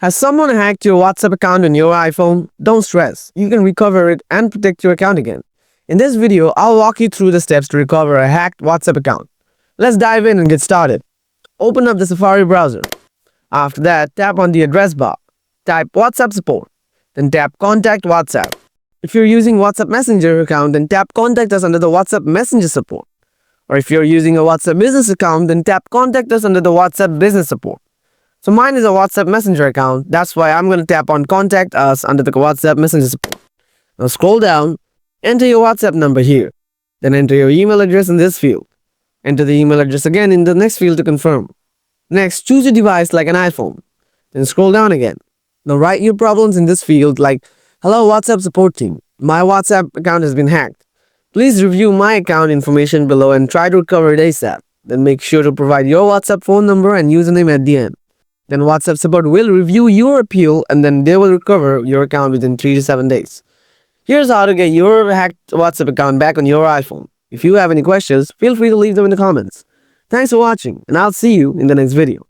Has someone hacked your WhatsApp account on your iPhone? Don't stress, you can recover it and protect your account again. In this video, I'll walk you through the steps to recover a hacked WhatsApp account. Let's dive in and get started. Open up the Safari browser. After that, tap on the address bar. Type WhatsApp support. Then tap Contact WhatsApp. If you're using WhatsApp Messenger account, then tap Contact us under the WhatsApp Messenger support. Or if you're using a WhatsApp Business account, then tap Contact us under the WhatsApp Business support. So mine is a WhatsApp Messenger account. That's why I'm going to tap on Contact Us under the WhatsApp Messenger support. Now scroll down, enter your WhatsApp number here. Then enter your email address in this field. Enter the email address again in the next field to confirm. Next, choose a device like an iPhone. Then scroll down again. Now write your problems in this field like, "Hello WhatsApp support team. My WhatsApp account has been hacked. Please review my account information below and try to recover it ASAP. Then make sure to provide your WhatsApp phone number and username at the end. Then WhatsApp support will review your appeal and then they will recover your account within 3 to 7 days. Here's how to get your hacked WhatsApp account back on your iPhone. If you have any questions, feel free to leave them in the comments. Thanks for watching, and I'll see you in the next video.